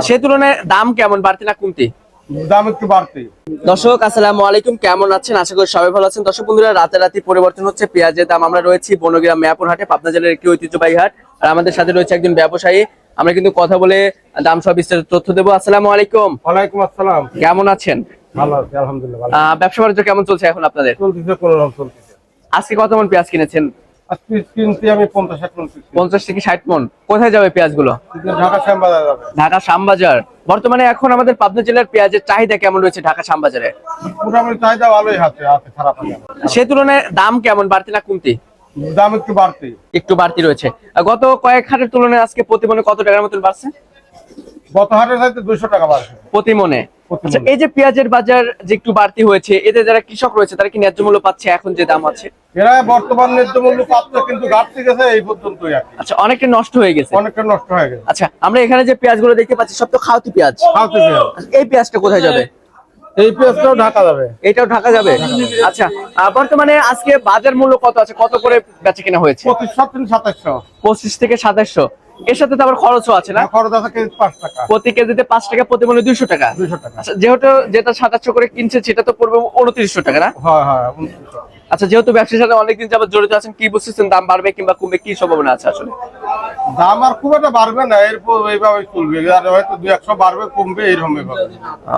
সে তুলনায় দাম কেমন, বাড়তি না কমতি? দাম একটু বাড়তি। দর্শক আসসালামু আলাইকুম, কেমন আছেন? আশা করি সবাই ভালো আছেন। দর্শক বন্ধুরা, রাতারাতি পরিবর্তন হচ্ছে পেঁয়াজের দাম। আমরা রয়েছি বনগ্রাম মিয়াপুর হাটে, পাবনা জেলার একটি ঐতিহ্যবাহী হাট। আর আমাদের সাথে রয়েছে একজন ব্যবসায়ী। আমরা কিন্তু কথা বলে দাম সব বিস্তারিত তথ্য দেবো। আসসালামু আলাইকুম। ওয়ালাইকুম আসসালাম। কেমন আছেন? ভালো আছি আলহামদুলিল্লাহ। ভালো ব্যবসা বাণিজ্য কেমন চলছে এখন আপনাদের? চলতেছে, কোনরকম চলতেছে। আজকে কত মন পেঁয়াজ কিনেছেন? আজকে কিনছি আমি 50-60 মণ কিনছি। 50 থেকে 60 মন। কোথায় যাবে পেঁয়াজ গুলো? ঢাকা শ্যামবাজার যাবে। ঢাকা শ্যামবাজার। বর্তমানে এখন আমাদের পাবনা জেলার পেঁয়াজের চাহিদা কেমন রয়েছে ঢাকা শ্যামবাজারে? মোটামুটি চাহিদা ভালোই আছে, খারাপ না। সে তুলনায় দাম কেমন, বাড়তি না কমতি? দাম একটু বাড়তি। একটু বাড়তি রয়েছে। গত কয়েক হাটের তুলনায় আজকে প্রতি মনে কত টাকার মতন বাড়ছে? গত হাটের চাইতে 200 টাকা বাড়ছে প্রতি মনে। প্রতি আচ্ছা, মণে। এই যে পেঁয়াজের বাজার যে একটু বাড়তি হয়েছে, এতে যারা কৃষক রয়েছে তারা কি ন্যায্য মূল্য পাচ্ছে এখন যে দাম আছে? এরা বর্তমান ন্যায্য মূল্য পাচ্ছে, কিন্তু ঘাটতি গেছে এই পর্যন্তই আর কি। আচ্ছা, অনেকটা নষ্ট হয়ে গেছে। অনেকটা নষ্ট হয়ে গেছে। আচ্ছা, আমরা এখানে যে পেঁয়াজগুলো দেখতে পাচ্ছি সব তো খাওয়াতি পেঁয়াজ। খাওয়াতে পেঁয়াজ। আচ্ছা, এই পেঁয়াজটা কোথায় যাবে? এই পেঁয়াজটাও ঢাকা যাবে। এটাও ঢাকা যাবে। আচ্ছা, বর্তমানে আজকে বাজার মূল্য কত আছে, কত করে বেচা কেনা হয়েছে? 2500 25 থেকে 2700। এর সাথে তো আবার খরচও আছে না? খরচ আছে কেজি 5 টাকা। প্রতি কেজিতে 5 টাকা, প্রতি মনে 200 টাকা। 200 টাকা। আচ্ছা, যেহেতু যেটা 2700 করে কিনছে সেটা তো পড়বে 2900 টাকা না? হ্যাঁ হ্যাঁ 2900। আচ্ছা, যেহেতু ব্যবসার সাথে অনেকদিন যাবত জড়িত আছেন, কি বুঝতেছেন দাম বাড়বে কিংবা কমবে, কি সম্ভাবনা আছে আসলে? দাম আর খুব একটা বাড়বে না, এরপর এইভাবে চলবে। আর হয়তো 200 বাড়বে কমবে, এরকম এইভাবে।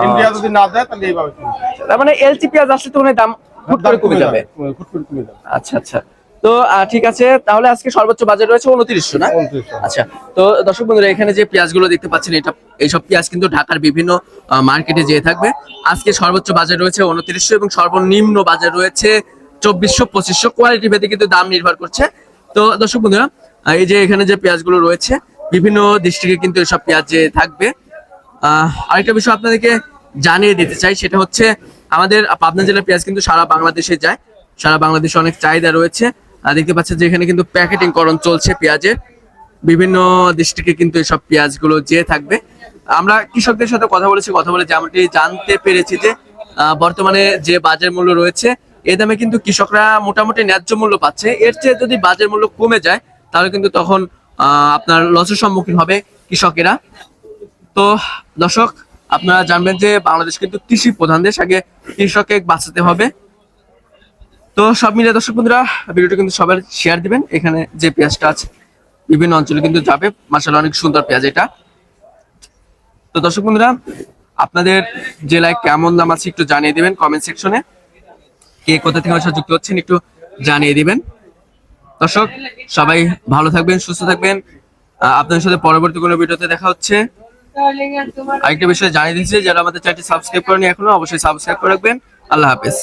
ইন্ডিয়া যদি না দেয় তাহলে এইভাবে চলবে। তার মানে এলসি পেঁয়াজ আসলে তো দাম হুট করে কমে যাবে। হুট করে কমে যাবে। আচ্ছা আচ্ছা, তো ঠিক আছে, তাহলে আজকে সর্বোচ্চ বাজার রয়েছে 2900 না? 2900। আচ্ছা, তো দর্শক বন্ধুরা, এখানে যে পেঁয়াজগুলো দেখতে পাচ্ছেন এইসব পেঁয়াজ কিন্তু ঢাকার বিভিন্ন মার্কেটে যেয়ে থাকবে। আজকে সর্বোচ্চ বাজার রয়েছে 2900 এবং সর্বনিম্ন বাজার রয়েছে 2400-2500। কোয়ালিটি ভেদে কিন্তু দাম নির্ভর করছে। তো দর্শক বন্ধুরা, এই যে এখানে যে পেঁয়াজগুলো রয়েছে বিভিন্ন ডিস্ট্রিক্টে কিন্তু এসব পেঁয়াজ যে থাকবে। আরেকটা বিষয় আপনাদেরকে জানিয়ে দিতে চাই, সেটা হচ্ছে আমাদের পাবনা জেলার পেঁয়াজ কিন্তু সারা বাংলাদেশে যায়। সারা বাংলাদেশে অনেক চাহিদা রয়েছে। দেখতে পাচ্ছেন যে এখানে কিন্তু প্যাকেটিং করণ চলছে পেঁয়াজের। বিভিন্ন ডিস্ট্রিক্টে কিন্তু এসব পেঁয়াজগুলো যে থাকবে। আমরা কৃষকদের সাথে কথা বলে যেমনটি জানতে পেরেছি যে বর্তমানে যে বাজার মূল্য রয়েছে এই দামে কিন্তু কৃষকরা মোটামুটি ন্যায্য মূল্য পাচ্ছে। এর চেয়ে যদি বাজার মূল্য কমে যায় তাহলে কিন্তু তখন আপনার লসের সম্মুখীন হবে কৃষকেরা। তো দর্শক, আপনারা জানবেন যে বাংলাদেশ কিন্তু কৃষি প্রধান দেশ, আগে কৃষককে বাঁচাতে হবে। তো সব মিলিয়ে দর্শক বন্ধুরা, ভিডিওটা কিন্তু সবাই শেয়ার দিবেন। এখানে যে পেঁয়াজটা আছে বিভিন্ন অঞ্চলে কিন্তু যাবে। মাশাআল্লাহ, অনেক সুন্দর পেঁয়াজ এটা। তো দর্শক বন্ধুরা, আপনাদের জেলায় কেমন দাম আছে একটু জানিয়ে দিবেন কমেন্ট সেকশনে। কে কোথা থেকে আমার সাথে যুক্ত হচ্ছেন একটু জানিয়ে দিবেন। দর্শক সবাই ভালো থাকবেন, সুস্থ থাকবেন। আপনাদের সাথে পরবর্তী কোনো ভিডিওতে দেখা হচ্ছে। আরেকটা বিষয় জানিয়ে দিচ্ছি, যারা আমাদের চ্যানেলটি সাবস্ক্রাইব করেনি এখনো, অবশ্যই সাবস্ক্রাইব করে রাখবেন। আল্লাহ হাফেজ।